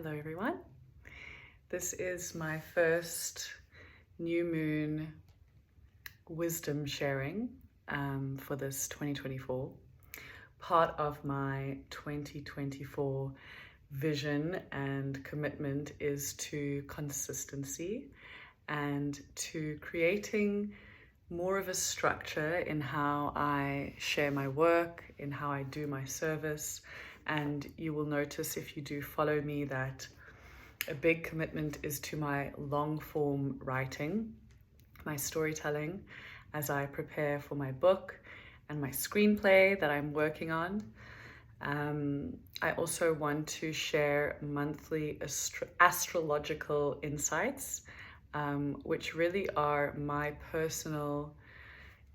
Hello everyone. This is my first new moon wisdom sharing for this 2024. Part of my 2024 vision and commitment is to consistency and to creating more of a structure in how I share my work, in how I do my service. And you will notice if you do follow me that a big commitment is to my long form writing, my storytelling, as I prepare for my book and my screenplay that I'm working on. I also want to share monthly astrological insights, which really are my personal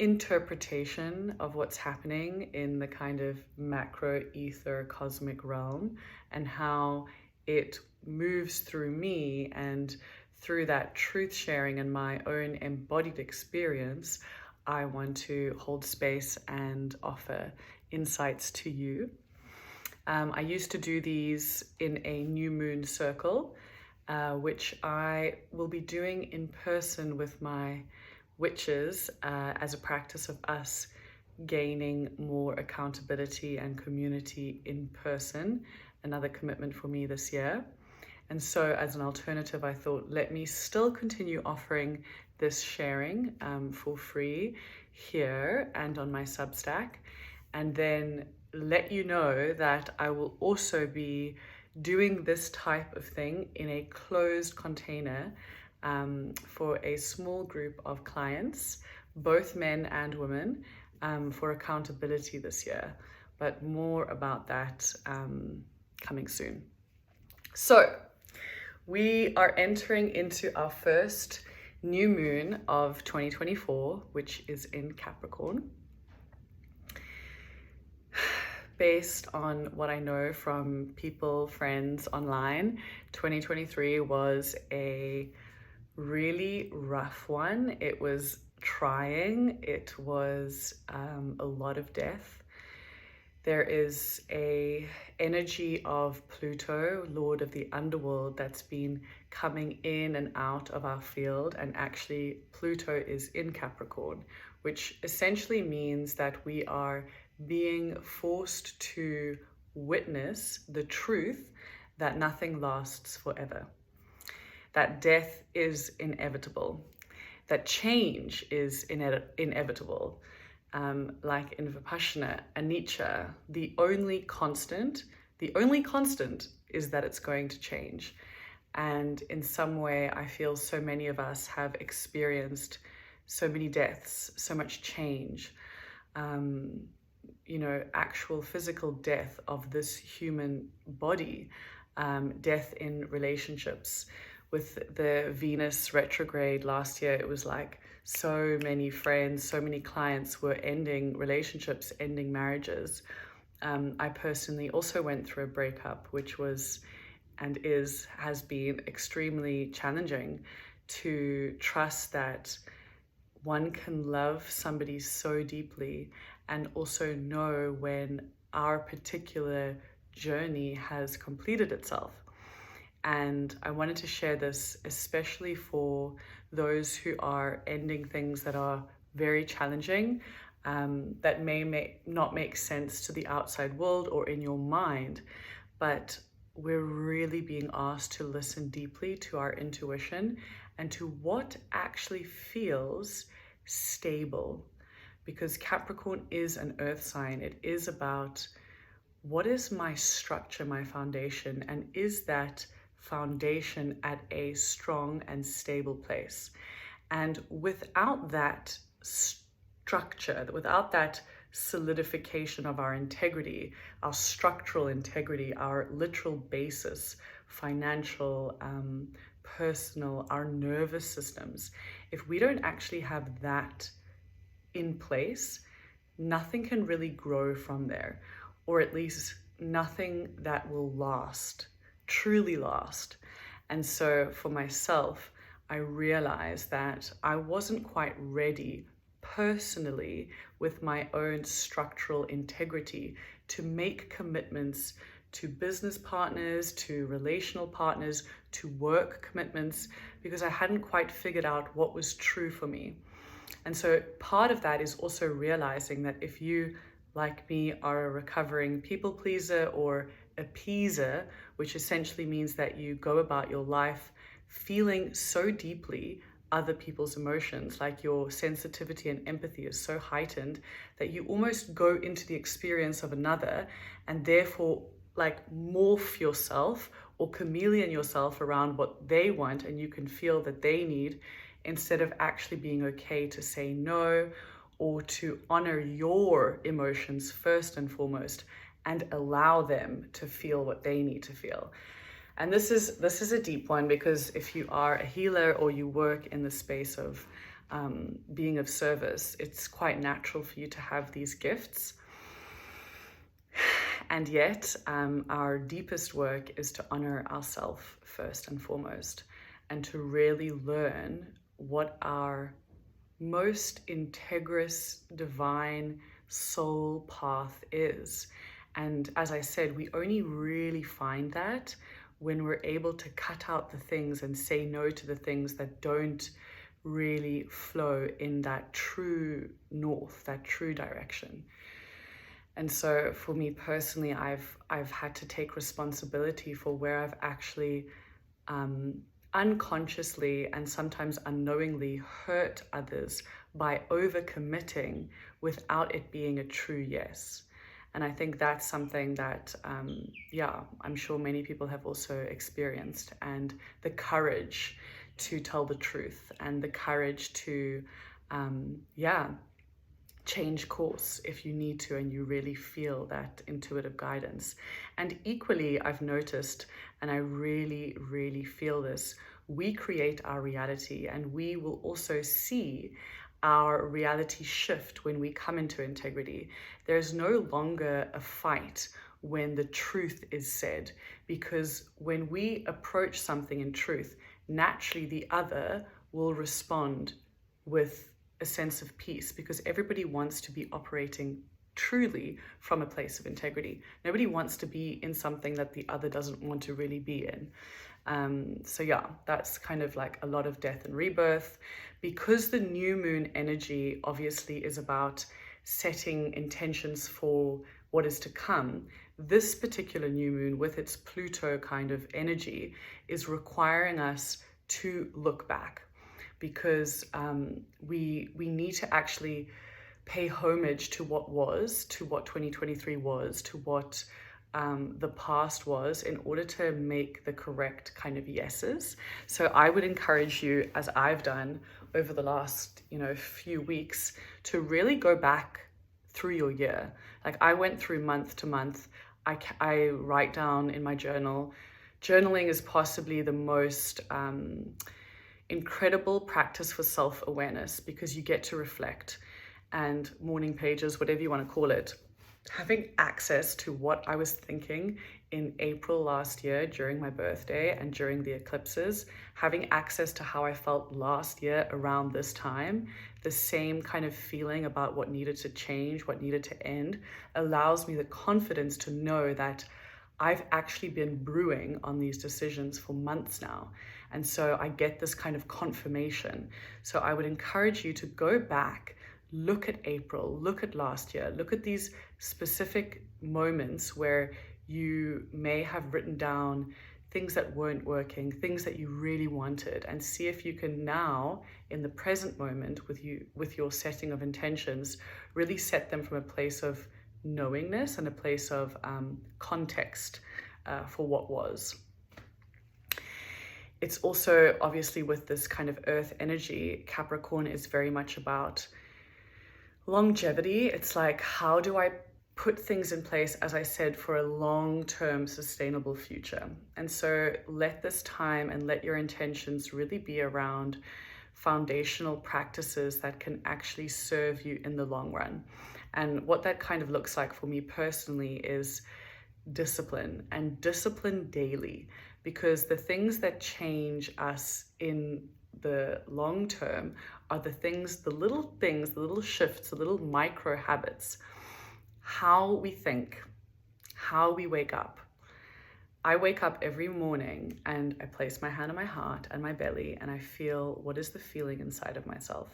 interpretation of what's happening in the kind of macro ether cosmic realm and how it moves through me, and through that truth sharing and my own embodied experience, I want to hold space and offer insights to you. I used to do these in a new moon circle, which I will be doing in person with my witches as a practice of us gaining more accountability and community in person, another commitment for me this year. And so as an alternative, I thought, let me still continue offering this sharing for free here and on my Substack, and then let you know that I will also be doing this type of thing in a closed container for a small group of clients, both men and women, for accountability this year. But more about that coming soon. So we are entering into our first new moon of 2024, which is in Capricorn. Based on what I know from people, friends online, 2023 was a really rough one. It was trying. It was a lot of death. There is a energy of Pluto, Lord of the underworld, that's been coming in and out of our field. And actually Pluto is in Capricorn, which essentially means that we are being forced to witness the truth that nothing lasts forever, that death is inevitable, that change is inevitable. Like in Vipassana, anicca, the only constant is that it's going to change. And in some way, I feel so many of us have experienced so many deaths, so much change, actual physical death of this human body, death in relationships. With the Venus retrograde last year, it was like so many friends, so many clients were ending relationships, ending marriages. I personally also went through a breakup, which was and has been extremely challenging to trust that one can love somebody so deeply and also know when our particular journey has completed itself. And I wanted to share this especially for those who are ending things that are very challenging, that may not make sense to the outside world or in your mind, but we're really being asked to listen deeply to our intuition and to what actually feels stable. Because Capricorn is an earth sign. It is about what is my structure, my foundation, and is that foundation at a strong and stable place. And without that structure, without that solidification of our integrity, our structural integrity, our literal basis, financial, personal, our nervous systems, if we don't actually have that in place, nothing can really grow from there, or at least nothing that will last, truly last. And so for myself, I realized that I wasn't quite ready personally with my own structural integrity to make commitments to business partners, to relational partners, to work commitments, because I hadn't quite figured out what was true for me. And so part of that is also realizing that if you, like me, are a recovering people pleaser or appeaser, which essentially means that you go about your life feeling so deeply other people's emotions, like your sensitivity and empathy is so heightened that you almost go into the experience of another and therefore like morph yourself or chameleon yourself around what they want, and you can feel that they need, instead of actually being okay to say no or to honor your emotions first and foremost and allow them to feel what they need to feel. And this is a deep one, because if you are a healer or you work in the space of being of service, it's quite natural for you to have these gifts. And yet, our deepest work is to honor ourselves first and foremost, and to really learn what our most integrous, divine soul path is. And as I said, we only really find that when we're able to cut out the things and say no to the things that don't really flow in that true north, that true direction. And so for me personally, I've had to take responsibility for where I've actually unconsciously and sometimes unknowingly hurt others by overcommitting without it being a true yes. And I think that's something that, I'm sure many people have also experienced. And the courage to tell the truth and the courage to, change course if you need to and you really feel that intuitive guidance. And equally, I've noticed, and I really, really feel this, we create our reality, and we will also see our reality shift when we come into integrity. There's no longer a fight when the truth is said, because when we approach something in truth, naturally the other will respond with a sense of peace, because everybody wants to be operating truly from a place of integrity. Nobody wants to be in something that the other doesn't want to really be in. That's kind of like a lot of death and rebirth, because the new moon energy obviously is about setting intentions for what is to come. This particular new moon, with its Pluto kind of energy, is requiring us to look back, because we need to actually pay homage to what was, to what 2023 was, to what the past was, in order to make the correct kind of yeses. So I would encourage you, as I've done over the last few weeks, to really go back through your year. Like I went through month to month. I write down in my journal. Journaling is possibly the most incredible practice for self-awareness, because you get to reflect, and morning pages, whatever you want to call it. Having access to what I was thinking in April last year during my birthday and during the eclipses, having access to how I felt last year around this time, the same kind of feeling about what needed to change, what needed to end, allows me the confidence to know that I've actually been brewing on these decisions for months now. And so I get this kind of confirmation. So I would encourage you to go back, look at April, look at last year, look at these specific moments where you may have written down things that weren't working, things that you really wanted, and see if you can now, in the present moment, with your setting of intentions, really set them from a place of knowingness and a place of context for what was. It's also, obviously, with this kind of earth energy, Capricorn is very much about longevity. It's like, how do I put things in place, as I said, for a long-term sustainable future? And so let this time and let your intentions really be around foundational practices that can actually serve you in the long run. And what that kind of looks like for me personally is discipline, and discipline daily, because the things that change us in the long term are the little shifts, the little micro habits. How we think, how we wake up, I wake up every morning and I place my hand on my heart and my belly and I feel, what is the feeling inside of myself?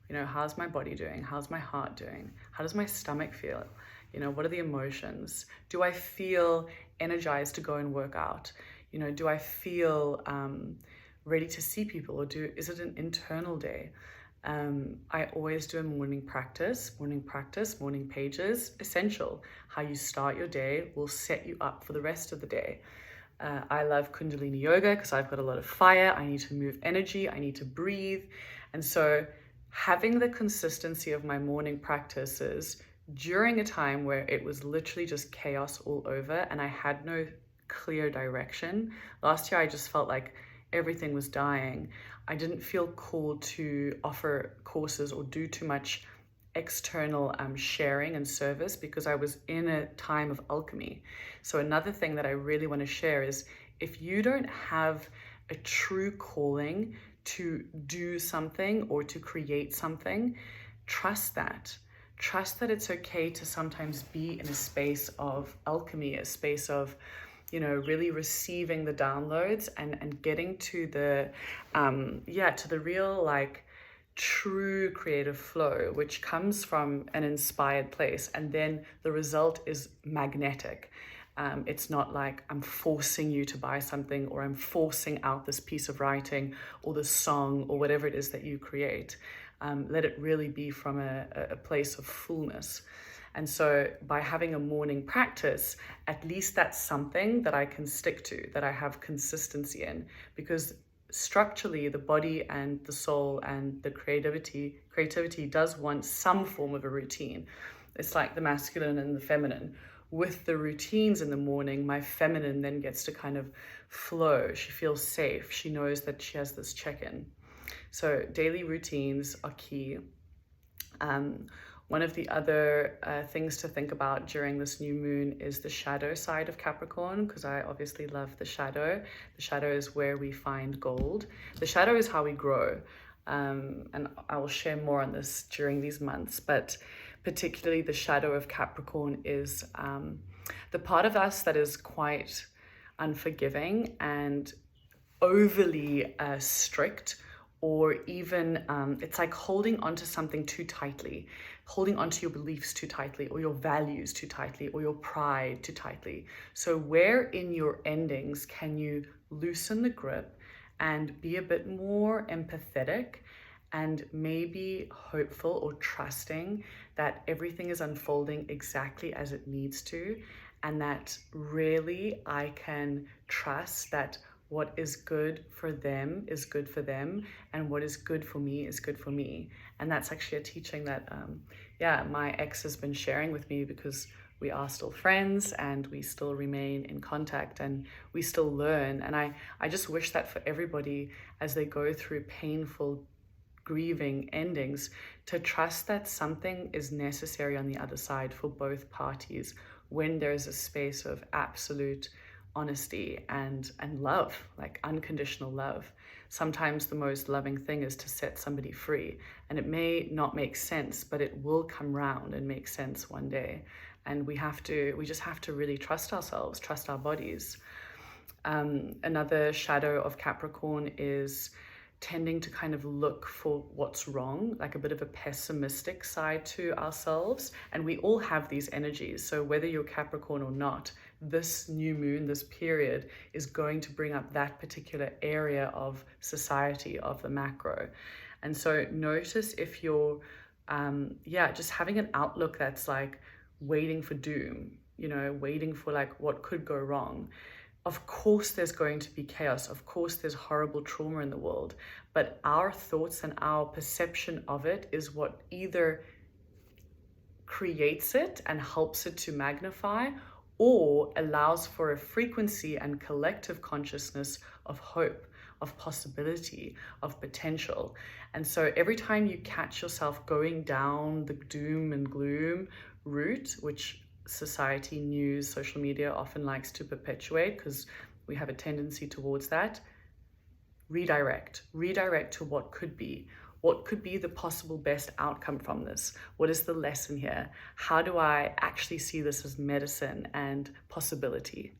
You know, how's my body doing? How's my heart doing? How does my stomach feel? You know, what are the emotions? Do I feel energized to go and work out? You know, do I feel ready to see people, or is it an internal day? I always do a morning practice, morning pages, essential. How you start your day will set you up for the rest of the day. I love Kundalini yoga because I've got a lot of fire. I need to move energy. I need to breathe. And so having the consistency of my morning practices during a time where it was literally just chaos all over and I had no clear direction. Last year, I just felt like everything was dying. I didn't feel called to offer courses or do too much external sharing and service because I was in a time of alchemy. So another thing that I really want to share is, if you don't have a true calling to do something or to create something, trust that. Trust that it's okay to sometimes be in a space of alchemy, a space of, you know, really receiving the downloads and getting to the, to the real, like, true creative flow, which comes from an inspired place. And then the result is magnetic. It's not like I'm forcing you to buy something, or I'm forcing out this piece of writing or this song or whatever it is that you create. Let it really be from a place of fullness. And so by having a morning practice, at least that's something that I can stick to, that I have consistency in, because structurally the body and the soul and the creativity does want some form of a routine. It's like the masculine and the feminine. With the routines in the morning, my feminine then gets to kind of flow. She feels safe. She knows that she has this check-in. So daily routines are key. One of the other things to think about during this new moon is the shadow side of Capricorn, because I obviously love the shadow. The shadow is where we find gold. The shadow is how we grow. And I will share more on this during these months, but particularly the shadow of Capricorn is the part of us that is quite unforgiving and overly strict, or even it's like holding onto something too tightly, holding onto your beliefs too tightly, or your values too tightly, or your pride too tightly. So where in your endings can you loosen the grip and be a bit more empathetic and maybe hopeful or trusting that everything is unfolding exactly as it needs to, and that really I can trust that what is good for them is good for them, and what is good for me is good for me. And that's actually a teaching that, my ex has been sharing with me, because we are still friends and we still remain in contact and we still learn. And I just wish that for everybody, as they go through painful, grieving endings, to trust that something is necessary on the other side for both parties, when there's a space of absolute honesty and love, like unconditional love. Sometimes the most loving thing is to set somebody free, and it may not make sense, but it will come round and make sense one day. And we just have to really trust ourselves, trust our bodies. Another shadow of Capricorn is tending to kind of look for what's wrong, like a bit of a pessimistic side to ourselves. And we all have these energies. So whether you're Capricorn or not, this new moon, this period, is going to bring up that particular area of society, of the macro. And so notice if you're, just having an outlook that's like waiting for doom, you know, waiting for like what could go wrong. Of course, there's going to be chaos. Of course, there's horrible trauma in the world. But our thoughts and our perception of it is what either creates it and helps it to magnify, or allows for a frequency and collective consciousness of hope, of possibility, of potential. And so every time you catch yourself going down the doom and gloom route, which society, news, social media often likes to perpetuate, because we have a tendency towards that, redirect to what could be the possible best outcome from this. What is the lesson here? How do I actually see this as medicine and possibility?